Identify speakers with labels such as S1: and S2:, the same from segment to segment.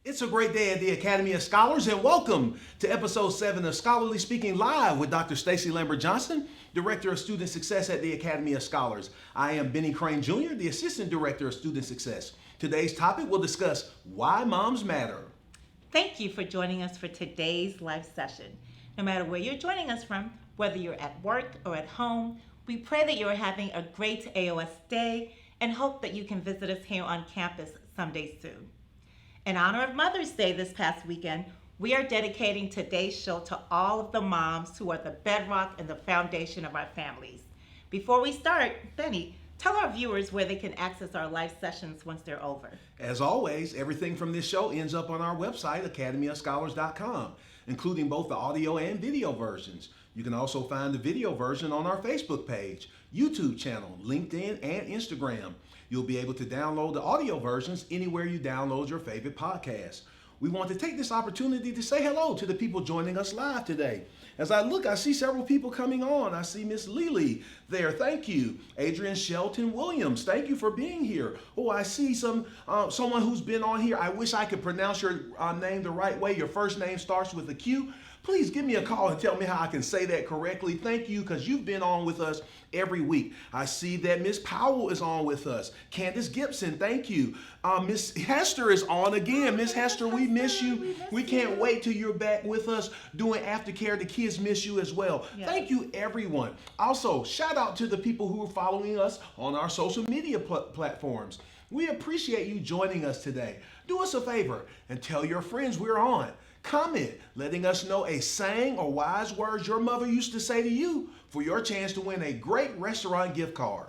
S1: It's a great day at the Academy of Scholars, and welcome to episode 7 of Scholarly Speaking Live with Dr. Stacy Lambert Johnson, Director of Student Success at the Academy of Scholars. I am Benny Crane Jr., the Assistant Director of Student Success. Today's topic will discuss why moms matter.
S2: Thank you for joining us for today's live session. No matter where you're joining us from, whether you're at work or at home, we pray that you're having a great AOS day and hope that you can visit us here on campus someday soon. In honor of Mother's Day this past weekend, we are dedicating today's show to all of the moms who are the bedrock and the foundation of our families. Before we start, Benny, tell our viewers where they can access our live sessions once they're over.
S1: As always, everything from this show ends up on our website, academyofscholars.com, including both the audio and video versions. You can also find the video version on our Facebook page, YouTube channel, LinkedIn, and Instagram. You'll be able to download the audio versions anywhere you download your favorite podcast. We want to take this opportunity to say hello to the people joining us live today. As I look, I see several people coming on. I see Miss Lily there. Thank you. Adrian Shelton Williams, thank you for being here. Oh, I see someone who's been on here. I wish I could pronounce your name the right way. Your first name starts with a Q. Please give me a call and tell me how I can say that correctly. Thank you, because you've been on with us every week. I see that Miss Powell is on with us. Candace Gibson, thank you. Miss Hester is on again. Miss Hester, we miss you. We can't wait till you're back with us doing aftercare. The kids miss you as well. Yes. Thank you, everyone. Also, shout out to the people who are following us on our social media platforms. We appreciate you joining us today. Do us a favor and tell your friends we're on. Comment letting us know a saying or wise words your mother used to say to you for your chance to win a great restaurant gift card.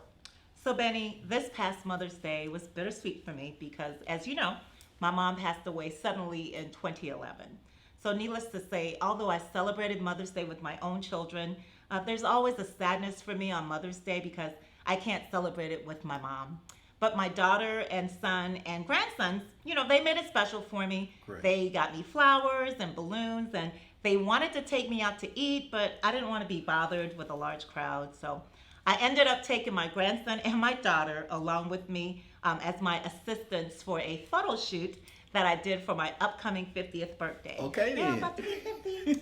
S2: So Benny, this past Mother's Day was bittersweet for me because, as you know, my mom passed away suddenly in 2011. So needless to say, although I celebrated Mother's Day with my own children, there's always a sadness for me on Mother's Day because I can't celebrate it with my mom. But my daughter and son and grandsons, they made it special for me.
S1: Great.
S2: They got me flowers and balloons, and they wanted to take me out to eat, but I didn't want to be bothered with a large crowd. So I ended up taking my grandson and my daughter along with me as my assistants for a photo shoot that I did for my upcoming 50th birthday.
S1: Okay, then.
S2: Yeah, I'm about to be 50.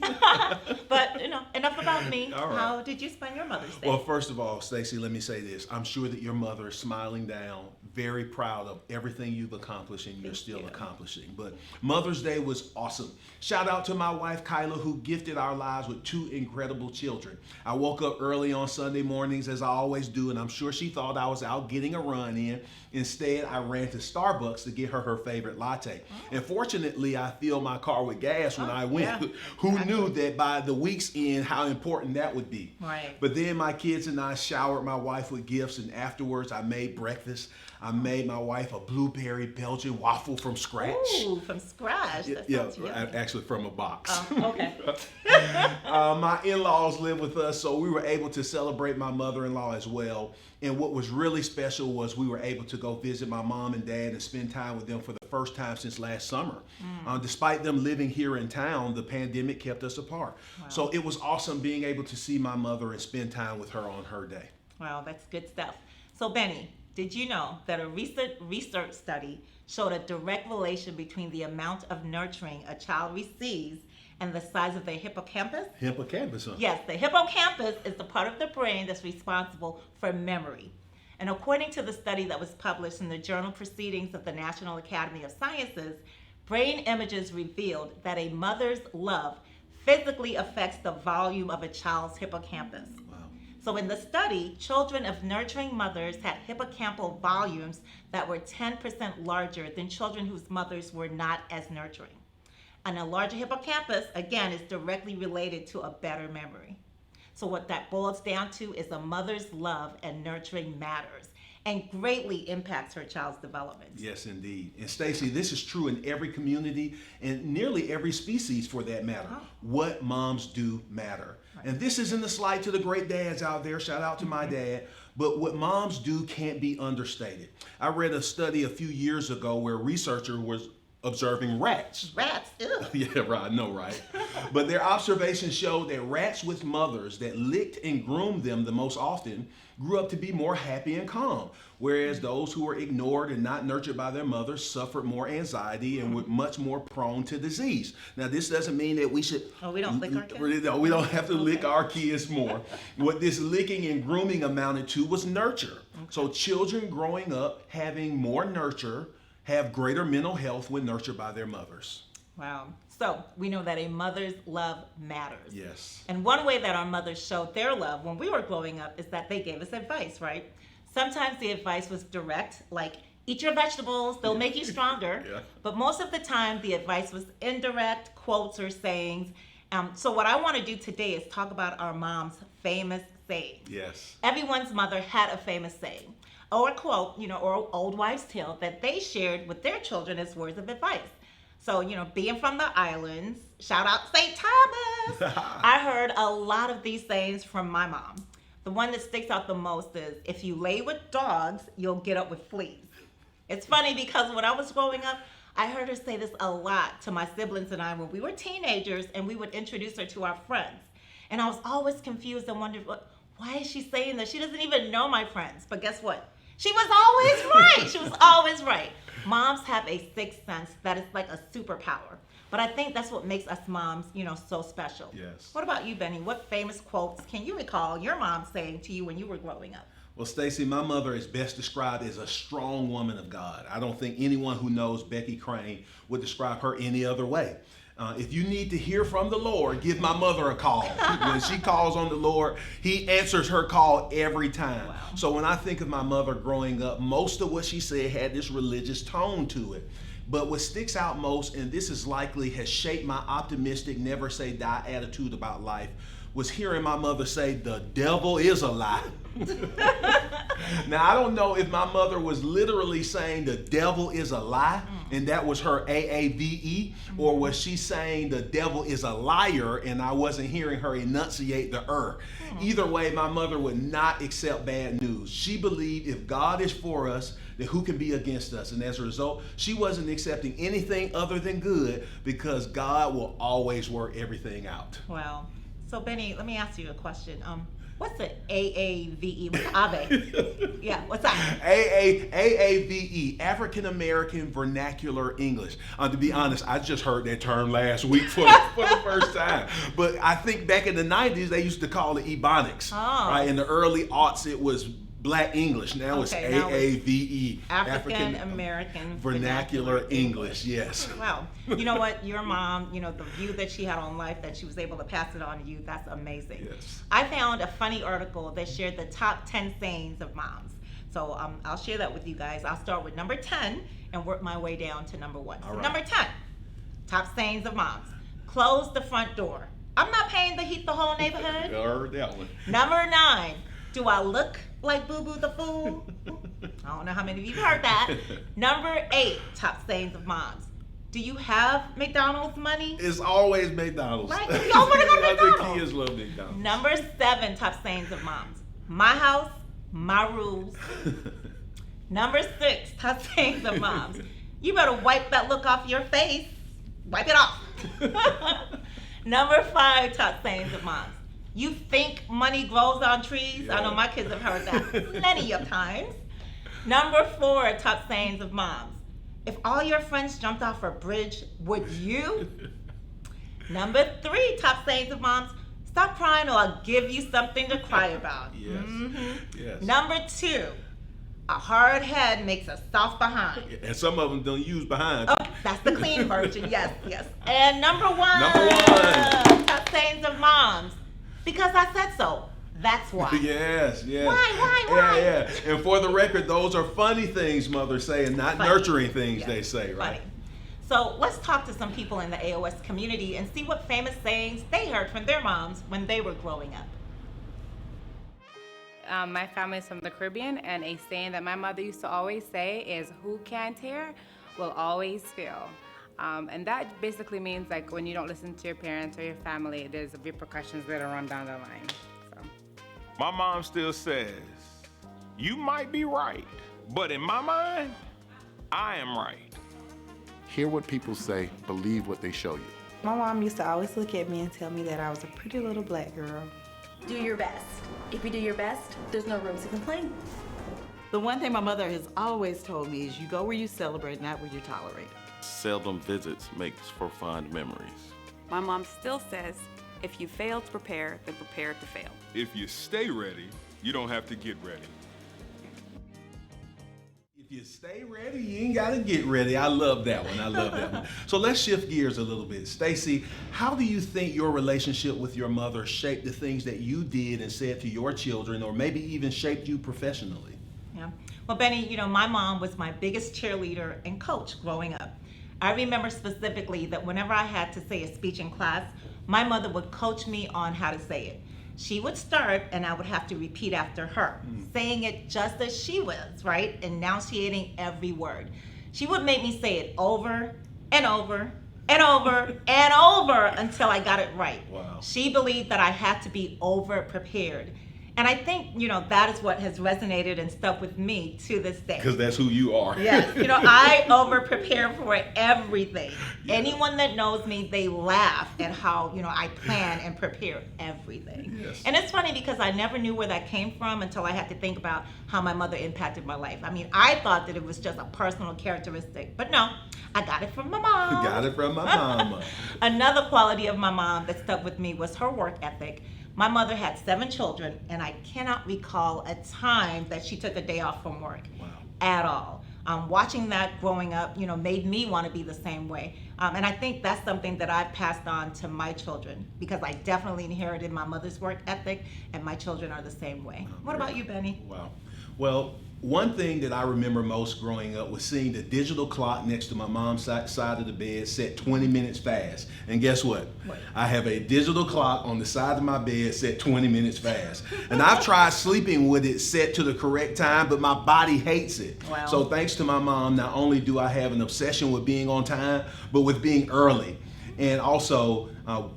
S2: But, enough about me.
S1: All right.
S2: How did you spend your Mother's Day?
S1: Well, first of all, Stacy, let me say this. I'm sure that your mother is smiling down, very proud of everything you've accomplished and you're still accomplishing. But Mother's Day was awesome. Shout out to my wife, Kyla, who gifted our lives with 2 incredible children. I woke up early on Sunday mornings, as I always do, and I'm sure she thought I was out getting a run in. Instead, I ran to Starbucks to get her favorite latte. And fortunately, I filled my car with gas when I went. Yeah. Who knew that by the week's end, how important that would be?
S2: Right.
S1: But then my kids and I showered my wife with gifts, and afterwards I made breakfast. I made my wife a blueberry Belgian waffle from scratch.
S2: Ooh, from scratch. That sounds yummy.
S1: Actually from a box.
S2: Okay.
S1: My in-laws live with us, so we were able to celebrate my mother-in-law as well. And what was really special was we were able to go visit my mom and dad and spend time with them for the first time since last summer. Despite them living here in town, the pandemic kept us apart. Wow. So it was awesome being able to see my mother and spend time with her on her day.
S2: Wow, that's good stuff. So Benny, did you know that a recent research study showed a direct relation between the amount of nurturing a child receives and the size of their hippocampus?
S1: Hippocampus, huh?
S2: Yes, the hippocampus is the part of the brain that's responsible for memory. And according to the study that was published in the Journal Proceedings of the National Academy of Sciences, brain images revealed that a mother's love physically affects the volume of a child's hippocampus. So in the study, children of nurturing mothers had hippocampal volumes that were 10% larger than children whose mothers were not as nurturing. And a larger hippocampus, again, is directly related to a better memory. So what that boils down to is a mother's love and nurturing matters and greatly impacts her child's development.
S1: Yes, indeed. And Stacy, this is true in every community and nearly every species for that matter. What moms do matter. Right. And this isn't a slight to the great dads out there. Shout out to my dad. But what moms do can't be understated. I read a study a few years ago where researchers observing rats.
S2: Rats, ew.
S1: Yeah, right, I know, right? But their observations showed that rats with mothers that licked and groomed them the most often grew up to be more happy and calm, whereas those who were ignored and not nurtured by their mothers suffered more anxiety and were much more prone to disease. Now, this doesn't mean that we should...
S2: Oh, we don't lick our kids?
S1: No, we don't have to lick our kids more. What this licking and grooming amounted to was nurture. So children growing up having more nurture have greater mental health when nurtured by their mothers.
S2: Wow. So we know that a mother's love matters.
S1: Yes.
S2: And one way that our mothers showed their love when we were growing up is that they gave us advice, right? Sometimes the advice was direct, like, eat your vegetables, they'll make you stronger.
S1: Yeah.
S2: But most of the time, the advice was indirect, quotes or sayings. So what I want to do today is talk about our mom's famous sayings.
S1: Yes.
S2: Everyone's mother had a famous saying or a quote, or old wives' tale that they shared with their children as words of advice. So, being from the islands, shout out St. Thomas, I heard a lot of these sayings from my mom. The one that sticks out the most is, if you lay with dogs, you'll get up with fleas. It's funny because when I was growing up, I heard her say this a lot to my siblings and I when we were teenagers, and we would introduce her to our friends. And I was always confused and wondered, why is she saying this? She doesn't even know my friends. But guess what? She was always right. She was always right. Moms have a sixth sense that is like a superpower. But I think that's what makes us moms, so special.
S1: Yes.
S2: What about you, Benny? What famous quotes can you recall your mom saying to you when you were growing up?
S1: Well, Stacy, my mother is best described as a strong woman of God. I don't think anyone who knows Becky Crane would describe her any other way. If you need to hear from the Lord, give my mother a call. When she calls on the Lord, he answers her call every time.
S2: Wow.
S1: So when I think of my mother growing up, most of what she said had this religious tone to it. But what sticks out most, and this is likely has shaped my optimistic, never say die attitude about life, was hearing my mother say, "The devil is a lie." Now, I don't know if my mother was literally saying the devil is a lie, and that was her AAVE, or was she saying the devil is a liar, and I wasn't hearing her enunciate the Either way, my mother would not accept bad news. She believed if God is for us, then who can be against us? And as a result, she wasn't accepting anything other than good, because God will always work everything out.
S2: Wow. So, Benny, let me ask you a question. What's the AAVE? What's AVE? Yeah, what's that?
S1: AAVE, African American Vernacular English. To be honest, I just heard that term last week for the first time. But I think back in the 90s, they used to call it Ebonics.
S2: Oh.
S1: Right? In the early aughts, it was Black English. Now it's AAVE,
S2: African American
S1: Vernacular English. Yes.
S2: Wow. You know what? Your mom, the view that she had on life, that she was able to pass it on to you, that's amazing.
S1: Yes.
S2: I found a funny article that shared the top 10 sayings of moms. So I'll share that with you guys. I'll start with number 10 and work my way down to number 1. So
S1: right.
S2: Number 10, top sayings of moms. Close the front door. I'm not paying to heat the whole neighborhood.
S1: I heard that one.
S2: Number 9, do I look like Boo Boo the Fool? I don't know how many of you heard that. Number 8, top sayings of moms. Do you have McDonald's money?
S1: It's always McDonald's.
S2: Right? Y'all want to go to McDonald's?
S1: The kids love McDonald's.
S2: Number 7, top sayings of moms. My house, my rules. Number 6, top sayings of moms. You better wipe that look off your face. Wipe it off. Number 5, top sayings of moms. You think money grows on trees? Yeah. I know my kids have heard that plenty of times. Number 4, top sayings of moms. If all your friends jumped off a bridge, would you? Number 3, top sayings of moms. Stop crying or I'll give you something to cry about.
S1: Yes. Mm-hmm. Yes.
S2: Number 2, a hard head makes a soft behind.
S1: And some of them don't use behind.
S2: Oh, that's the clean version. Yes, yes. And number 1, top sayings of moms. Because I said so. That's why.
S1: Yes, yes.
S2: Why?
S1: Yeah. And for the record, those are funny things mothers say and not nurturing things they say, right?
S2: Funny. So let's talk to some people in the AOS community and see what famous sayings they heard from their moms when they were growing up.
S3: My family is from the Caribbean, and a saying that my mother used to always say is, "Who can't hear will always feel." And that basically means like when you don't listen to your parents or your family, there's repercussions that are run down the line. So.
S4: My mom still says, "You might be right, but in my mind, I am right."
S5: Hear what people say, believe what they show you.
S6: My mom used to always look at me and tell me that I was a pretty little black girl.
S7: Do your best. If you do your best, there's no room to complain.
S8: The one thing my mother has always told me is you go where you celebrate, not where you tolerate.
S4: Seldom visits makes for fond memories.
S9: My mom still says, if you fail to prepare, then prepare to fail.
S10: If you stay ready, you don't have to get ready.
S1: If you stay ready, you ain't got to get ready. I love that one. I love that one. So let's shift gears a little bit. Stacy, how do you think your relationship with your mother shaped the things that you did and said to your children, or maybe even shaped you professionally?
S2: Yeah. Well, Benny, my mom was my biggest cheerleader and coach growing up. I remember specifically that whenever I had to say a speech in class, my mother would coach me on how to say it. She would start and I would have to repeat after her, saying it just as she was, right? Enunciating every word. She would make me say it over and over and over and over until I got it right.
S1: Wow.
S2: She believed that I had to be over prepared. And I think, that is what has resonated and stuck with me to this day.
S1: Because that's who you are.
S2: Yes, I over prepare for everything.
S1: Yeah.
S2: Anyone that knows me, they laugh at how, I plan and prepare everything.
S1: Yes.
S2: And it's funny because I never knew where that came from until I had to think about how my mother impacted my life. I mean, I thought that it was just a personal characteristic, but no, I got it from my mom.
S1: Got it from my mama.
S2: Another quality of my mom that stuck with me was her work ethic. My mother had 7 children, and I cannot recall a time that she took a day off from work.
S1: Wow.
S2: At all. Watching that growing up, made me want to be the same way. And I think that's something that I've passed on to my children because I definitely inherited my mother's work ethic, and my children are the same way. What about you, Benny?
S1: Wow. Well, one thing that I remember most growing up was seeing the digital clock next to my mom's side of the bed set 20 minutes fast. And guess what? I have a digital clock on the side of my bed set 20 minutes fast. And I've tried sleeping with it set to the correct time, but my body hates it.
S2: Wow.
S1: So thanks to my mom, not only do I have an obsession with being on time, but with being early. And also,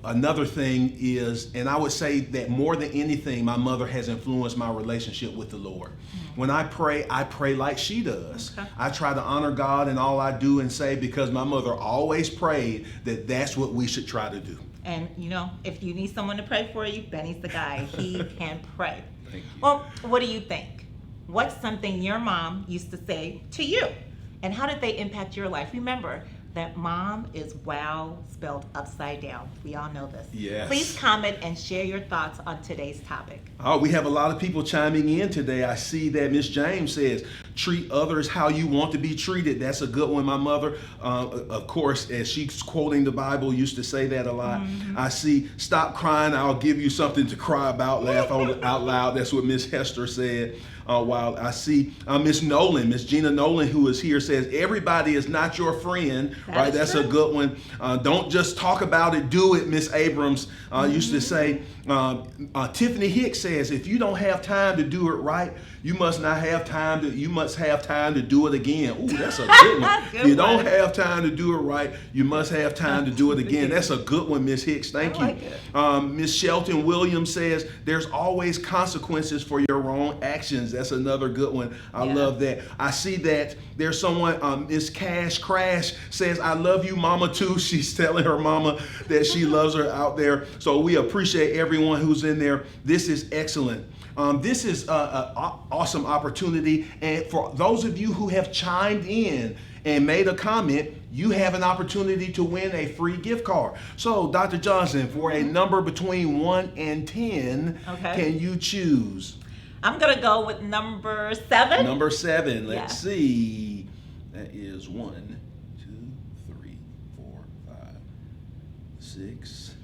S1: another thing is, and I would say that more than anything, my mother has influenced my relationship with the Lord. When I pray like she does.
S2: Okay.
S1: I try to honor God in all I do and say because my mother always prayed that that's what we should try to do.
S2: And if you need someone to pray for you, Benny's the guy. He can pray.
S1: Thank you.
S2: Well, what do you think? What's something your mom used to say to you? And how did they impact your life? Remember that mom is wow spelled upside down. We all know this.
S1: Yes.
S2: Please comment and share your thoughts on today's topic.
S1: Oh, we have a lot of people chiming in today. I see that Miss James says, treat others how you want to be treated. That's a good one. My mother, of course, as she's quoting the Bible, used to say that a lot. Mm-hmm. I see, stop crying, I'll give you something to cry about, laugh out loud. That's what Miss Hester said. While I see Miss Nolan, Miss Gina Nolan, who is here, says, everybody is not your friend, right? That's true. A good one. Don't just talk about it, do it, Miss Abrams used to say. Tiffany Hicks says, if you don't have time to do it right, you must have time to do it again. Ooh, that's a good one. If you don't have time to do it right, you must have time to do it again. That's a good one, Miss Hicks. Thank you. Miss Shelton Williams says, there's always consequences for your wrong actions. That's another good one. I love that. I see that there's someone, Miss Cash Crash says, I love you, mama, too. She's telling her mama that she loves her out there. So we appreciate everyone who's in there. This is excellent. This is an awesome opportunity. And for those of you who have chimed in and made a comment, you have an opportunity to win a free gift card. So, Dr. Johnson, for a number between 1 and 10, can you choose?
S2: I'm going to go with number 7.
S1: Number 7. Let's see. That is 1, 2, 3, 4, 5, 6,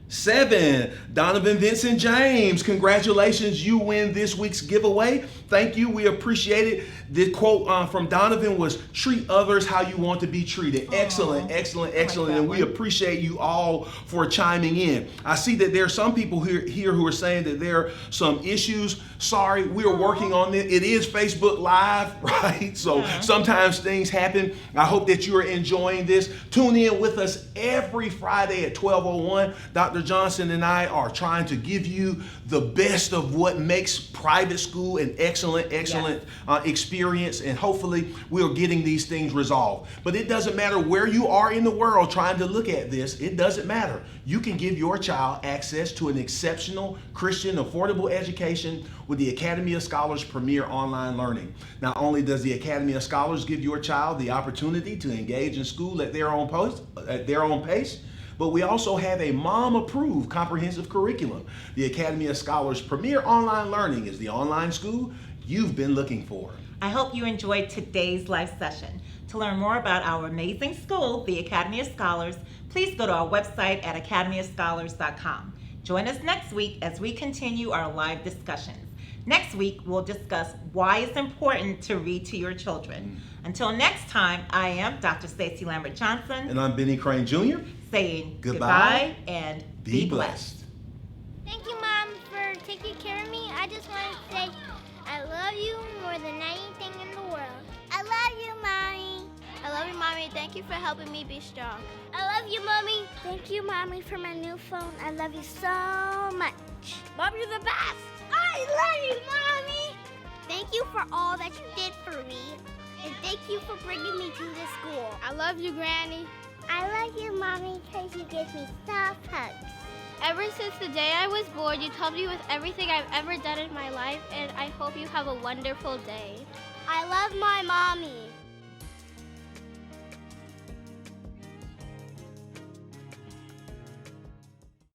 S1: 7. Donovan Vincent James, congratulations. You win this week's giveaway. Thank you. We appreciate it. The quote from Donovan was, treat others how you want to be treated. Excellent, excellent, excellent. And we appreciate you all for chiming in. I see that there are some people here who are saying that there are some issues. Sorry, we are working on it. It is Facebook Live, right? So sometimes things happen. I hope that you are enjoying this. Tune in with us every Friday at 12:01. Dr. Dr. Johnson and I are trying to give you the best of what makes private school an excellent experience, and hopefully we're getting these things resolved. But it doesn't matter where you are in the world trying to look at this. It doesn't matter. You can give your child access to an exceptional Christian affordable education with the Academy of Scholars Premier Online Learning. Not only does the Academy of Scholars give your child the opportunity to engage in school at their own pace, but we also have a mom-approved comprehensive curriculum. The Academy of Scholars Premier Online Learning is the online school you've been looking for.
S2: I hope you enjoyed today's live session. To learn more about our amazing school, the Academy of Scholars, please go to our website at academyofscholars.com. Join us next week as we continue our live discussions. Next week, we'll discuss why it's important to read to your children. Until next time, I am Dr. Stacey Lambert Johnson.
S1: And I'm Benny Crane Jr.
S2: saying
S1: Goodbye
S2: and be blessed.
S11: Thank you, Mom, for taking care of me. I just want to say I love you more than anything in the world. I love you, Mommy.
S12: I love you, Mommy. Thank you for helping me be strong.
S11: I love you, Mommy. Thank you, Mommy, for my new phone. I love you so much.
S12: Mom, you're the best.
S11: I love you, Mommy. Thank you for all that you did for me. And thank you for bringing me to this school.
S12: I love you, Granny.
S11: I love you, Mommy, because you give me soft hugs.
S12: Ever since the day I was born, you helped me with everything I've ever done in my life, and I hope you have a wonderful day.
S11: I love my mommy.